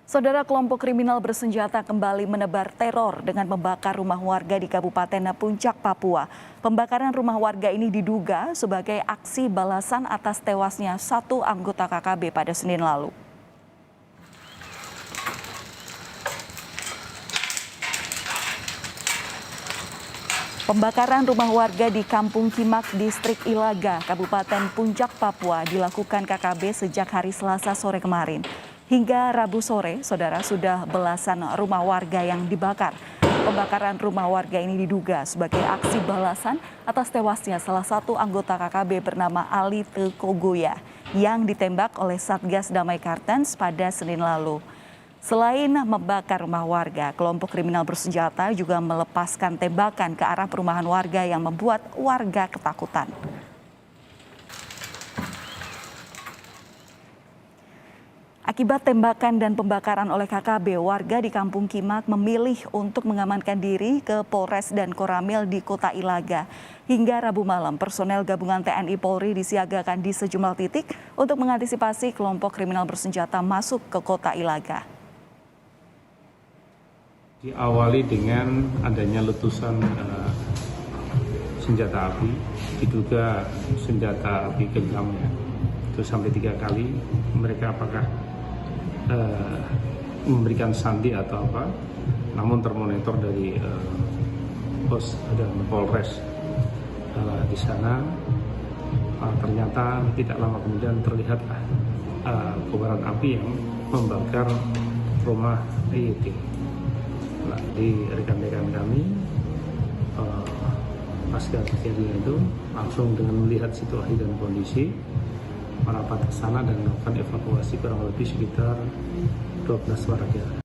Saudara, kelompok kriminal bersenjata kembali menebar teror dengan membakar rumah warga di Kabupaten Puncak, Papua. Pembakaran rumah warga ini diduga sebagai aksi balasan atas tewasnya satu anggota KKB pada Senin lalu. Pembakaran rumah warga di Kampung Kimak, Distrik Ilaga, Kabupaten Puncak, Papua dilakukan KKB sejak hari Selasa sore kemarin. Hingga Rabu sore, saudara, sudah belasan rumah warga yang dibakar. Pembakaran rumah warga ini diduga sebagai aksi balasan atas tewasnya salah satu anggota KKB bernama Ali Tekogoya yang ditembak oleh Satgas Damai Kartens pada Senin lalu. Selain membakar rumah warga, kelompok kriminal bersenjata juga melepaskan tembakan ke arah perumahan warga yang membuat warga ketakutan. Akibat tembakan dan pembakaran oleh KKB, warga di Kampung Kimak memilih untuk mengamankan diri ke Polres dan Koramil di Kota Ilaga. Hingga Rabu malam, personel gabungan TNI Polri disiagakan di sejumlah titik untuk mengantisipasi kelompok kriminal bersenjata masuk ke Kota Ilaga. Diawali dengan adanya letusan senjata api, diduga senjata api genggam ya. Itu sampai 3 kali. Mereka apakah memberikan sandi atau apa, namun termonitor dari pos dan Polres di sana ternyata tidak lama kemudian terlihatlah kobaran api yang membakar rumah EYT. Nah, di rekan-rekan kami pasca kejadian itu langsung dengan melihat situasi dan kondisi merapat ke sana dan melakukan evakuasi kurang lebih sekitar 12 warga.